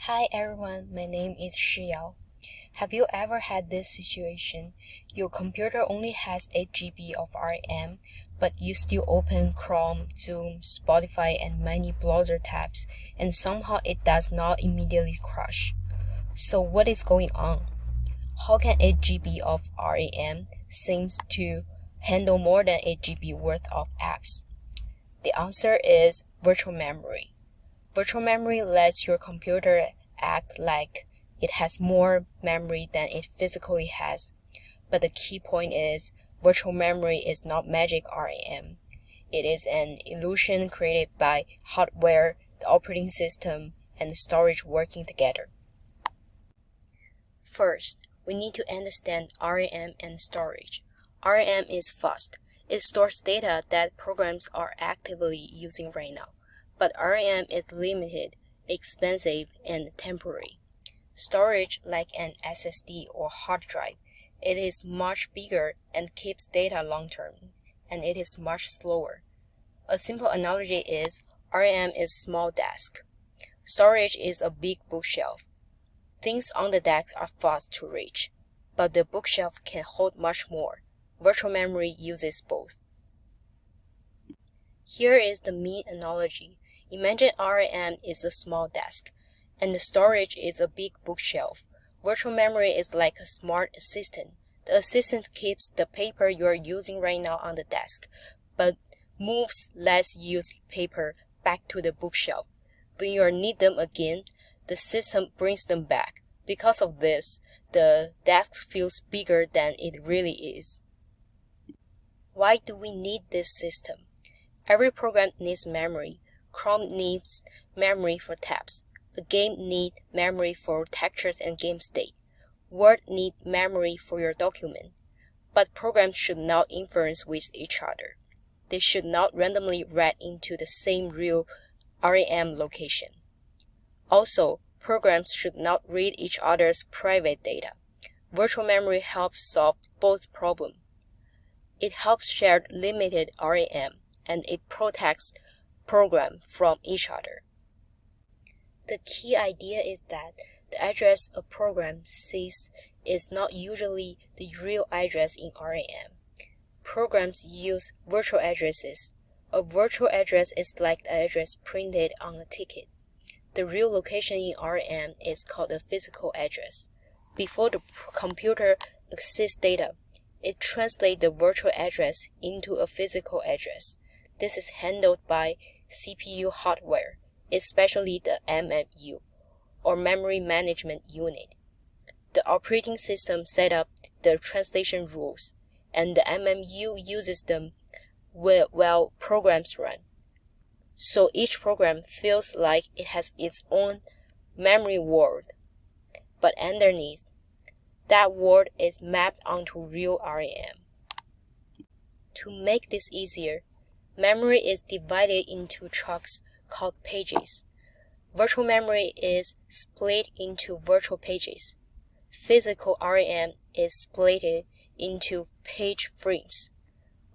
Hi everyone, my name is Shiyao. Have you ever had this situation? Your computer only has 8 GB of RAM, but you still open Chrome, Zoom, Spotify, and many browser tabs, and somehow it does not immediately crash. So what is going on? How can 8 GB of RAM seems to handle more than 8 GB worth of apps? The answer is virtual memory. Virtual memory lets your computer act like it has more memory than it physically has. But the key point is, virtual memory is not magic RAM. It is an illusion created by hardware, the operating system, and the storage working together. First, we need to understand RAM and storage. RAM is fast. It stores data that programs are actively using right now. But RAM is limited, expensive, and temporary. Storage, like an SSD or hard drive, it is much bigger and keeps data long-term, and it is much slower. A simple analogy is RAM is a small desk. Storage is a big bookshelf. Things on the desk are fast to reach, but the bookshelf can hold much more. Virtual memory uses both. Here is the main analogy. Imagine RAM is a small desk, and the storage is a big bookshelf. Virtual memory is like a smart assistant. The assistant keeps the paper you are using right now on the desk, but moves less used paper back to the bookshelf. When you need them again, the system brings them back. Because of this, the desk feels bigger than it really is. Why do we need this system? Every program needs memory. Chrome needs memory for tabs. A game needs memory for textures and game state. Word needs memory for your document. But programs should not interfere with each other. They should not randomly read into the same real RAM location. Also, programs should not read each other's private data. Virtual memory helps solve both problems. It helps share limited RAM, and it protects programs from each other. The key idea is that the address a program sees is not usually the real address in RAM. Programs use virtual addresses. A virtual address is like the address printed on a ticket. The real location in RAM is called a physical address. Before the computer accesses data, it translates the virtual address into a physical address. This is handled by CPU hardware, especially the MMU, or Memory Management Unit. The operating system set up the translation rules, and the MMU uses them while programs run. So each program feels like it has its own memory world, but underneath, that world is mapped onto real RAM. To make this easier, memory is divided into chunks called pages. Virtual memory is split into virtual pages. Physical RAM is split into page frames.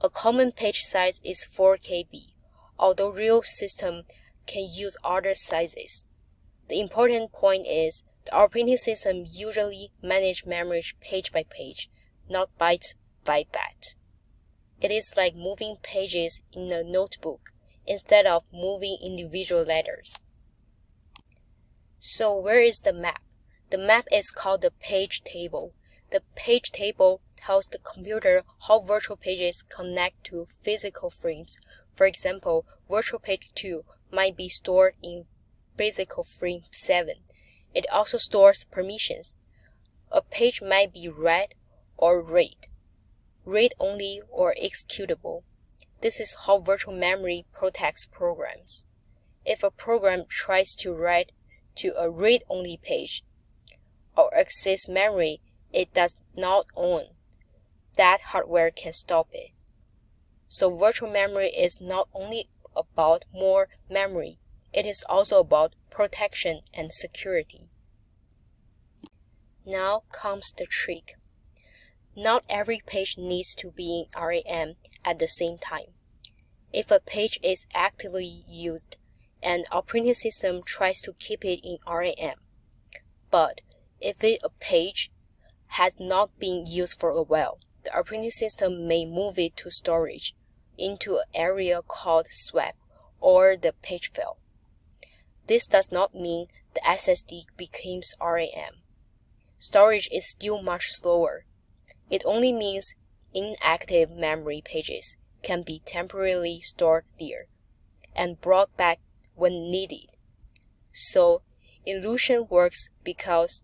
A common page size is 4 KB, although real systems can use other sizes. The important point is the operating system usually manages memory page by page, not byte by byte. It is like moving pages in a notebook instead of moving individual letters. So where is the map? The map is called the page table. The page table tells the computer how virtual pages connect to physical frames. For example, virtual page 2 might be stored in physical frame 7. It also stores permissions. A page might be read or read only or executable. This is how virtual memory protects programs. If a program tries to write to a read-only page or access memory it does not own, that hardware can stop it. So virtual memory is not only about more memory, it is also about protection and security. Now comes the trick. Not every page needs to be in RAM at the same time. If a page is actively used, an operating system tries to keep it in RAM, But if a page has not been used for a while, the operating system may move it to storage into an area called swap or the page file. This does not mean the SSD becomes RAM. Storage is still much slower. It only means inactive memory pages can be temporarily stored there and brought back when needed. So, illusion works because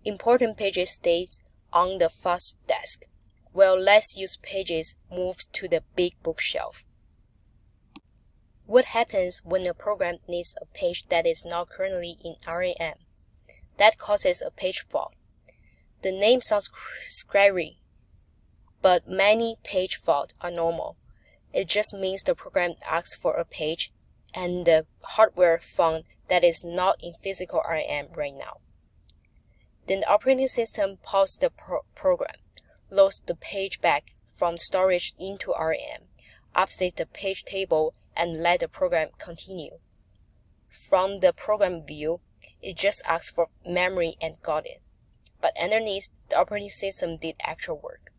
important pages stay on the fast disk, while less used pages move to the big bookshelf. What happens when a program needs a page that is not currently in RAM? That causes a page fault. The name sounds scary, but many page faults are normal. It just means the program asks for a page and the hardware found that is not in physical RAM right now. Then the operating system pauses the program, loads the page back from storage into RAM, updates the page table, and let the program continue. From the program view, it just asks for memory and got it. But underneath, the operating system did actual work.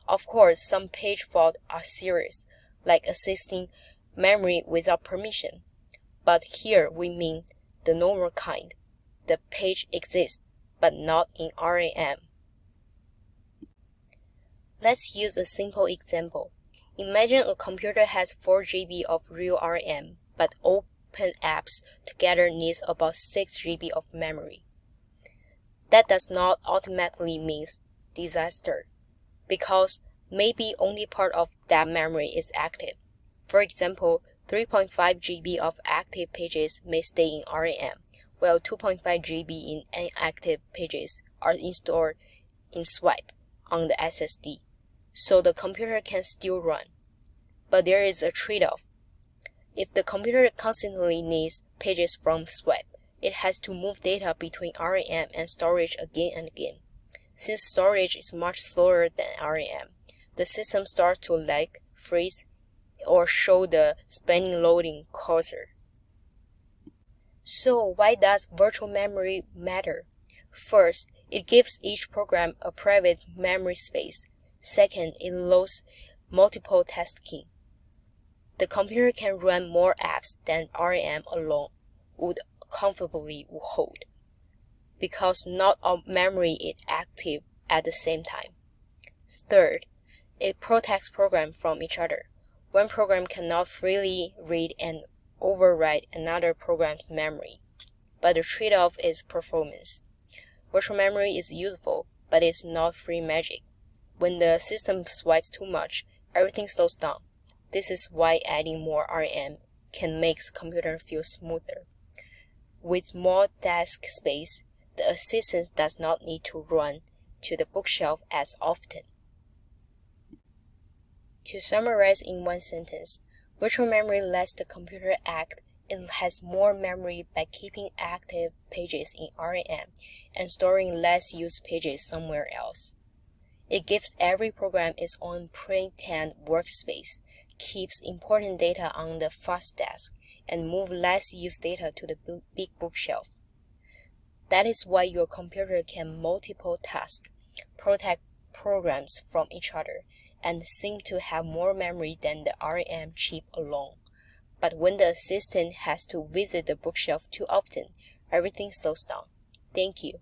Of course, some page faults are serious, like accessing memory without permission. But here we mean the normal kind. The page exists, but not in RAM. Let's use a simple example. Imagine a computer has 4 GB of real RAM, but open apps together needs about 6 GB of memory. That does not automatically mean disaster, because maybe only part of that memory is active. For example, 3.5 GB of active pages may stay in RAM, while 2.5 GB in inactive pages are stored in swap on the SSD, so the computer can still run. But there is a trade-off. If the computer constantly needs pages from swap, it has to move data between RAM and storage again and again. Since storage is much slower than RAM, the system starts to lag, freeze, or show the spinning loading cursor. So why does virtual memory matter? First, it gives each program a private memory space. Second, it allows multiple tasking. The computer can run more apps than RAM alone would comfortably hold, because not all memory is active at the same time. Third, it protects programs from each other. One program cannot freely read and overwrite another program's memory, but the trade-off is performance. Virtual memory is useful, but it's not free magic. When the system swipes too much, everything slows down. This is why adding more RAM can make the computer feel smoother. With more disk space, the assistant does not need to run to the bookshelf as often. To summarize in one sentence, virtual memory lets the computer act. It has more memory by keeping active pages in RAM and storing less used pages somewhere else. It gives every program its own pre-canned workspace, keeps important data on the fast disk, and moves less used data to the big bookshelf. That is why your computer can multiple task, protect programs from each other, and seem to have more memory than the RAM chip alone. But when the assistant has to visit the bookshelf too often, everything slows down. Thank you.